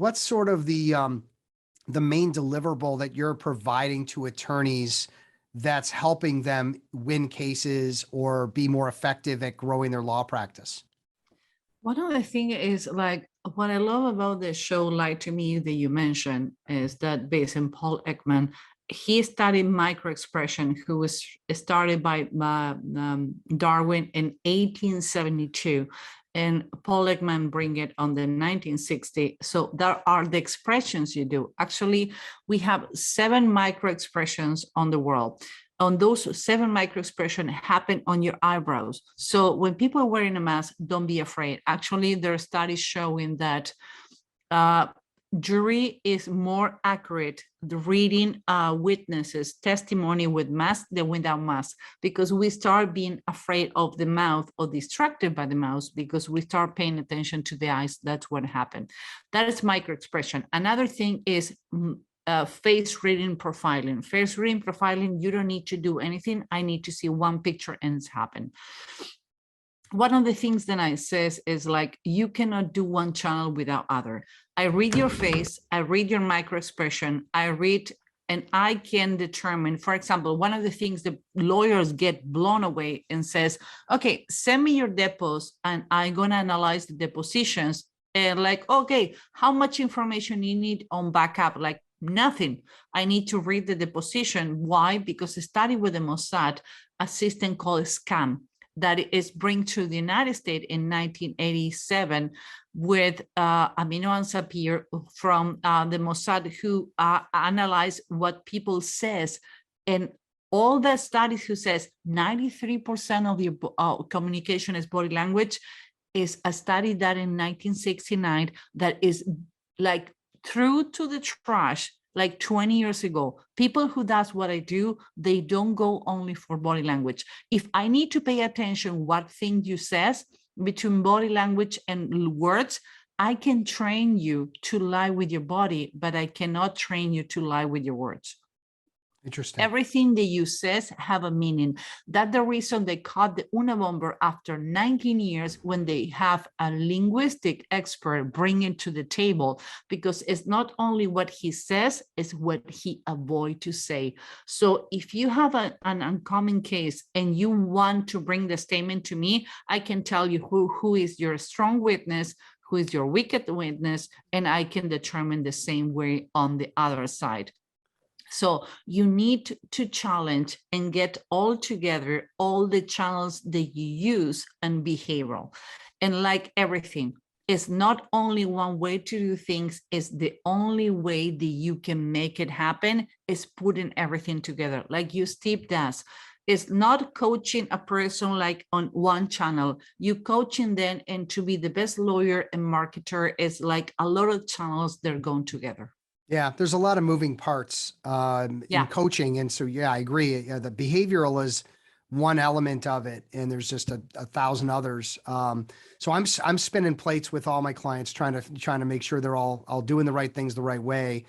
what's sort of the main deliverable that you're providing to attorneys that's helping them win cases or be more effective at growing their law practice? One of the things is like what I love about the show, Lie to Me, that you mentioned, is that based on Paul Ekman, he studied microexpression, who was started by Darwin in 1872. And Paul Ekman bring it on the 1960s. So there are the expressions you do. Actually, we have 7 microexpressions on the world. On those 7 microexpressions happen on your eyebrows. So when people are wearing a mask, don't be afraid. Actually, there are studies showing that jury is more accurate reading witnesses testimony with mask than without mask, because we start being afraid of the mouth or distracted by the mouth because we start paying attention to the eyes. That's what happened. That is microexpression. Another thing is face reading profiling. Face reading profiling, you don't need to do anything. I need to see one picture and it's happened. One of the things that I says is like, you cannot do one channel without other. I read your face, I read your microexpression, I read, and I can determine, for example, one of the things that lawyers get blown away and says, okay, send me your depots and I'm gonna analyze the depositions. And like, okay, how much information you need on backup? Like, nothing. I need to read the deposition. Why? Because a study with the Mossad, a system called SCAM, that is bring to the United States in 1987 with amino acids from the Mossad, who analyze what people says. And all the studies who says 93% of your communication is body language is a study that in 1969 that is like threw to the trash like 20 years ago. People who does what I do, they don't go only for body language. If I need to pay attention what thing you says between body language and words, I can train you to lie with your body, but I cannot train you to lie with your words. Interesting. Everything that you says have a meaning. That's the reason they caught the Unabomber after 19 years when they have a linguistic expert bring it to the table, because it's not only what he says, it's what he avoid to say. So if you have an uncommon case and you want to bring the statement to me, I can tell you who is your strong witness, who is your weak witness, and I can determine the same way on the other side. So you need to challenge and get all together all the channels that you use and behavioral. And like everything, it's not only one way to do things, it's the only way that you can make it happen is putting everything together. Like you, Steve, does. It's not coaching a person like on one channel. You coaching them, and to be the best lawyer and marketer is like a lot of channels that are going together. Yeah, there's a lot of moving parts in coaching. And so, yeah, I agree. Yeah, the behavioral is one element of it, and there's just a thousand others. So I'm spinning plates with all my clients, trying to make sure they're all doing the right things the right way.